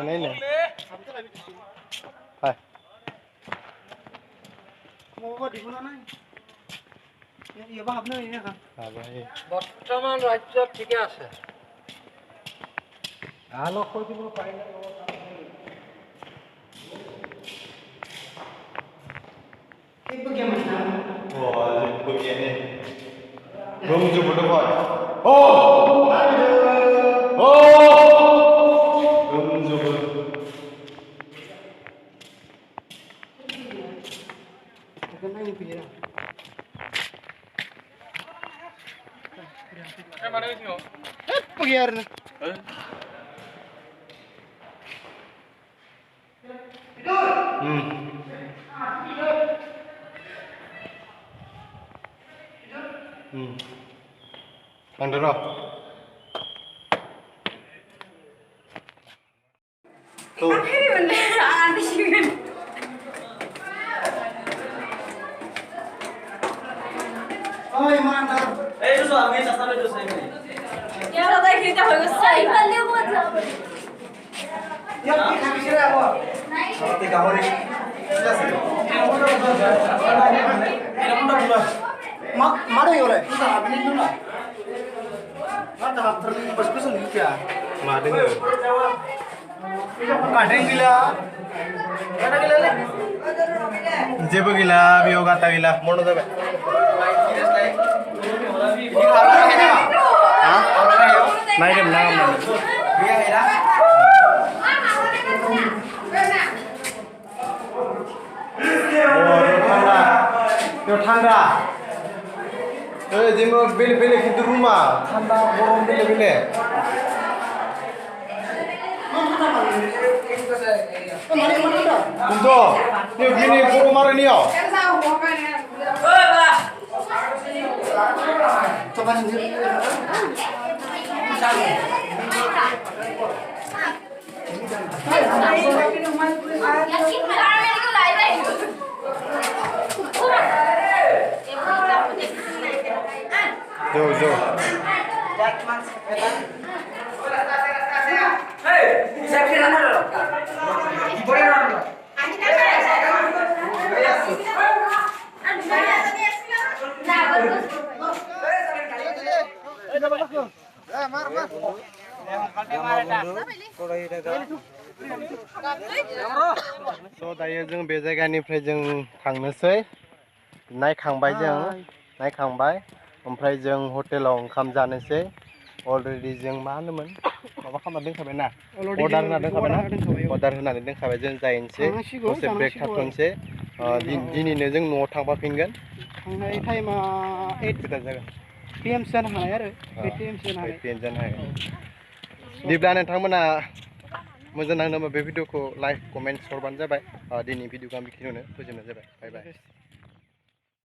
Này nè, phải. Mua vật đi mua này. ये बाप ने ये का. हाँ भाई. বর্তমান রাজ্য ঠিকই আছে আলো কই দিব পাইলে ও begini. Wah, begini. Belum coba depan. Oh, oh, belum coba. Kenapa ini pilih? mana itu Pergi hari ni. Under roh. Tuh. Oi, mantap. itu suami sampai itu saya ini. Ya lo tadi kita harus saya balik buat apa? Ya, kita bisa apa? Tiga hari. Sudah sih. Ini pun dah Mana ya oleh? Kita habis dulu lah. Mana tahap terlalu bos-bos ni क्या? Mana dengar? Kadang gila. Kadang gila le. Jeb gila, bio kata gila. Mono jabe. Hah? Naik dem nangam nang. Biar ya. Oh, thanda. Yo thanda. Jemo bele কিন্তু rumah. Thanda গরম bele. Kunto, ni gini guru mari niyo. Coba sendiri. Jo. Hei, saya kira mana lo? Boleh mana lo? So दायो जों बे जायगानिफ्राय जों थांनोसै नायखांबाय ओमफ्राय जों हटेलाव ओंखाम जानोसै अलरेडि जों मा होनोमोन माबा खालामना दोनखाबाय ना अर्डार होनानै दोनखाबाय जों जाहैनोसै दसे ब्रेक थाथ'नोसै दिनैनो जों न'आव थांफाफिनगोन थांनाय टाइमा 8 जागोन PM जानो हानाय आरो 8 PM जानो हायो बिदिब्ला नोंथांमोना मोजां नांदोंबा बे भिडिअखौ लाइक कमेन्ट हरबानो जाबाय दिनै भिडिअखौ आं बेखिनियावनो फोजोबनाय जाबाय बाय बाय